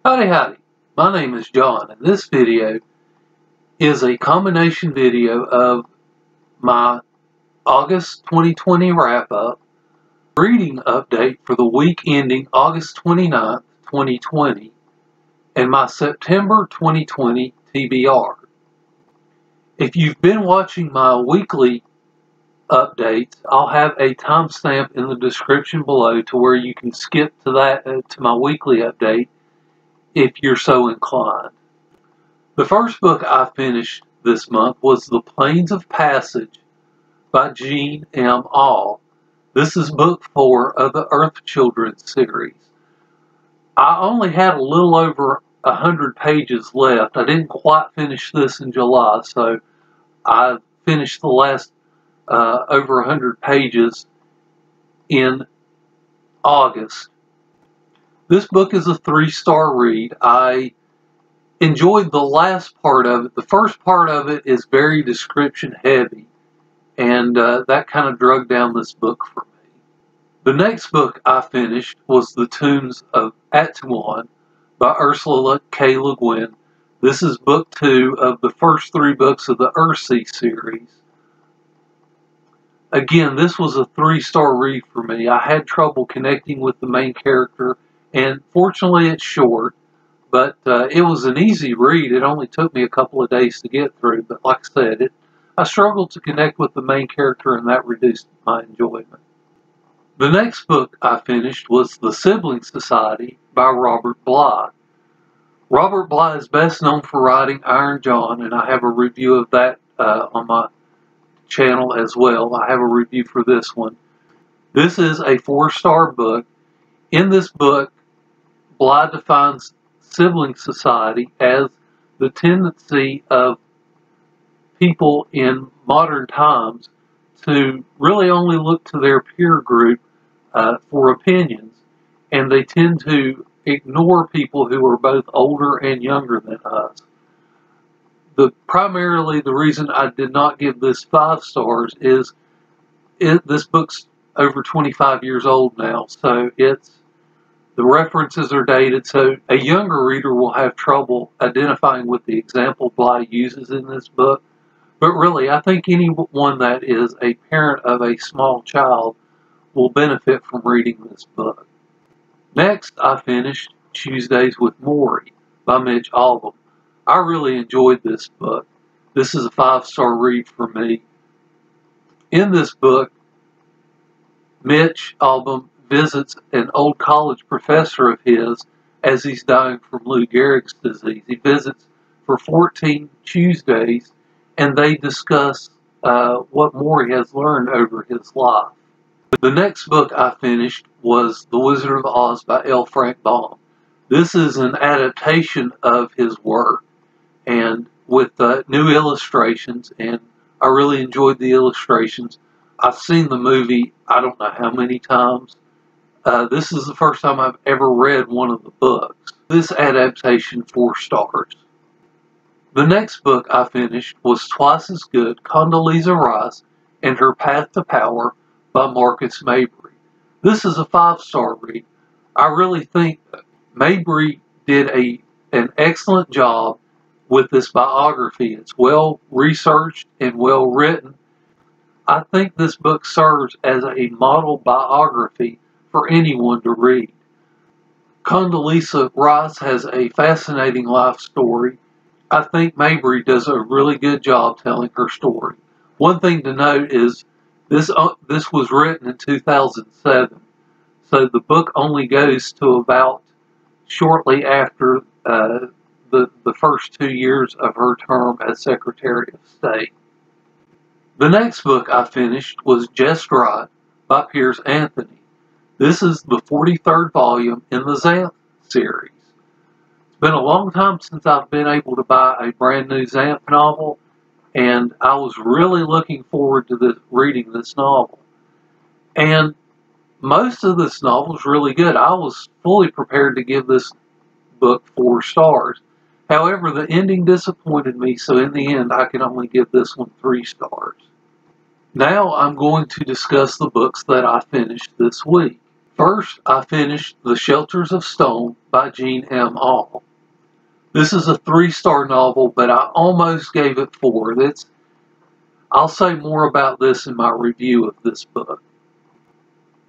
Howdy howdy, my name is John, and this video is a combination video of my August 2020 wrap-up, reading update for the week ending August 29th, 2020, and my September 2020 TBR. If you've been watching my weekly updates, I'll have a timestamp in the description below to where you can skip to that to my weekly update if you're so inclined. The first book I finished this month was The Plains of Passage by Guin and Auel. This is book 4 of the Earth Children series. I only had a little over 100 pages left. I didn't quite finish this in July, so I finished the last over 100 pages in August. This book is a 3-star read. I enjoyed the last part of it. The first part of it is very description heavy, and that kind of drug down this book for me. The next book I finished was The Tombs of Atuan by Ursula K. Le Guin. This is book 2 of the first 3 books of the Earthsea series. Again, this was a 3-star read for me. I had trouble connecting with the main character, and fortunately it's short, but it was an easy read. It only took me a couple of days to get through, but like I said, I struggled to connect with the main character, and that reduced my enjoyment. The next book I finished was The Sibling Society by Robert Bly. Robert Bly is best known for writing Iron John, and I have a review of that on my channel as well. I have a review for this one. This is a 4-star book. In this book, Bly defines sibling society as the tendency of people in modern times to really only look to their peer group for opinions, and they tend to ignore people who are both older and younger than us. Primarily the reason I did not give this 5 stars is this book's over 25 years old now, so the references are dated, so a younger reader will have trouble identifying with the example Bly uses in this book. But really, I think anyone that is a parent of a small child will benefit from reading this book. Next, I finished Tuesdays with Morrie by Mitch Albom. I really enjoyed this book. This is a 5-star read for me. In this book, Mitch Albom visits an old college professor of his as he's dying from Lou Gehrig's disease. He visits for 14 Tuesdays, and they discuss what Morrie has learned over his life. The next book I finished was The Wizard of Oz by L. Frank Baum. This is an adaptation of his work, and with new illustrations, and I really enjoyed the illustrations. I've seen the movie I don't know how many times. This is the first time I've ever read one of the books. This adaptation, 4 stars. The next book I finished was Twice as Good, Condoleezza and Her Path to Power by Marcus Mabry. This is a 5-star read. I really think Mabry did an excellent job with this biography. It's well researched and well written. I think this book serves as a model biography for anyone to read. Condoleezza Rice has a fascinating life story. I think Mabry does a really good job telling her story. One thing to note is this was written in 2007, so the book only goes to about shortly after the first 2 years of her term as Secretary of State. The next book I finished was Jest by Piers Anthony. This is the 43rd volume in the Xanth series. It's been a long time since I've been able to buy a brand new Xanth novel, and I was really looking forward to reading this novel. And most of this novel is really good. I was fully prepared to give this book 4 stars. However, the ending disappointed me, so in the end I can only give this one 3 stars. Now I'm going to discuss the books that I finished this week. First, I finished The Shelters of Stone by Jean M. Auel. This is a 3-star novel, but I almost gave it 4. I'll say more about this in my review of this book.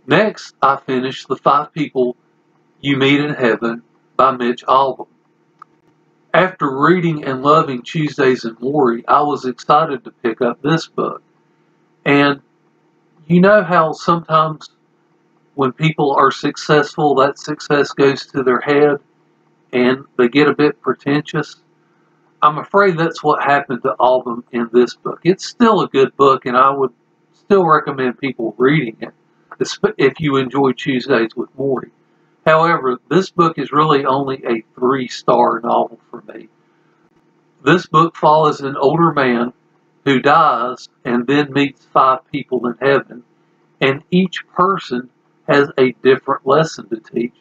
Next, I finished The 5 People You Meet in Heaven by Mitch Albom. After reading and loving Tuesdays in Morrie, I was excited to pick up this book. And you know how sometimes when people are successful, that success goes to their head and they get a bit pretentious? I'm afraid that's what happened to Albom in this book. It's still a good book, and I would still recommend people reading it if you enjoy Tuesdays with Morrie. However, this book is really only a 3-star novel for me. This book follows an older man who dies and then meets 5 people in heaven, and each person has a different lesson to teach.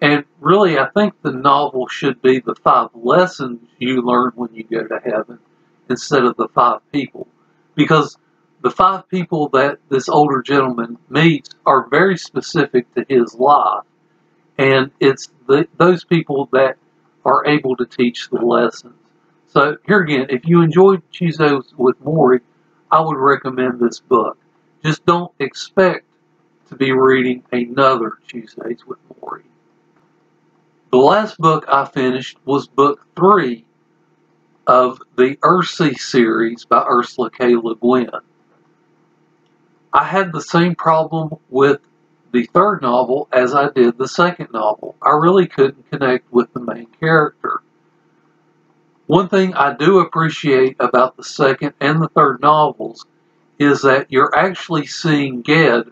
And really, I think the novel should be the 5 lessons you learn when you go to heaven instead of the 5 people. Because the 5 people that this older gentleman meets are very specific to his life. And it's those people that are able to teach the lessons. So here again, if you enjoyed Tuesdays with Morrie, I would recommend this book. Just don't expect to be reading another Tuesdays with Morrie. The last book I finished was book 3 of the Earthsea series by Ursula K. Le Guin. I had the same problem with the 3rd novel as I did the 2nd novel. I really couldn't connect with the main character. One thing I do appreciate about the 2nd and the 3rd novels is that you're actually seeing Ged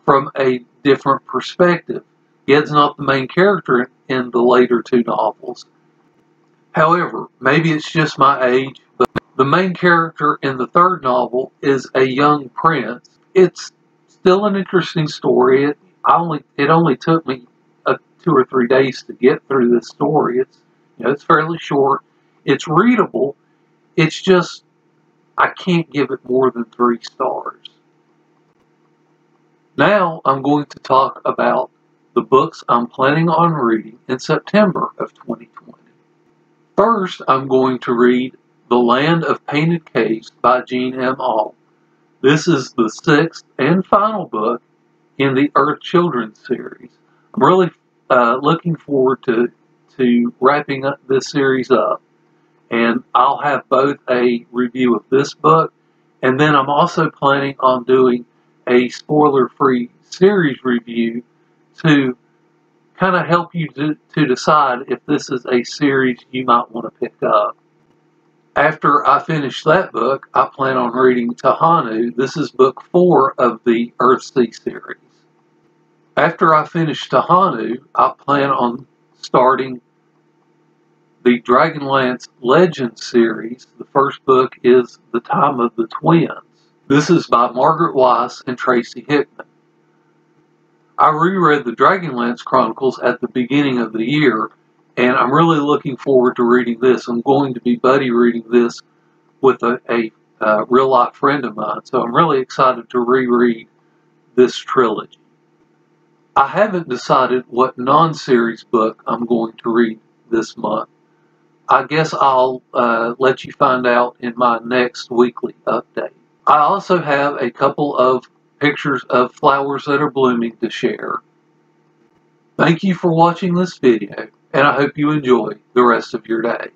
from a different perspective. Ged's not the main character in the later 2 novels. However, maybe it's just my age, but the main character in the 3rd novel is a young prince. It's still an interesting story. It only took me 2 or 3 days to get through this story. It's fairly short. It's readable. It's just I can't give it more than 3 stars. Now I'm going to talk about the books I'm planning on reading in September of 2020. First, I'm going to read The Land of Painted Caves by Jean M. Auel. This is the 6th and final book in the Earth Children series. I'm really looking forward to wrapping up this series up. And I'll have both a review of this book, and then I'm also planning on doing a spoiler-free series review to kind of help you to decide if this is a series you might want to pick up. After I finish that book, I plan on reading Tahanu. This is book 4 of the Earthsea series. After I finish Tahanu, I plan on starting the Dragonlance Legends series. The first book is The Time of the Twins. This is by Margaret Weiss and Tracy Hickman. I reread the Dragonlance Chronicles at the beginning of the year, and I'm really looking forward to reading this. I'm going to be buddy reading this with a real-life friend of mine, so I'm really excited to reread this trilogy. I haven't decided what non-series book I'm going to read this month. I guess I'll let you find out in my next weekly update. I also have a couple of pictures of flowers that are blooming to share. Thank you for watching this video, and I hope you enjoy the rest of your day.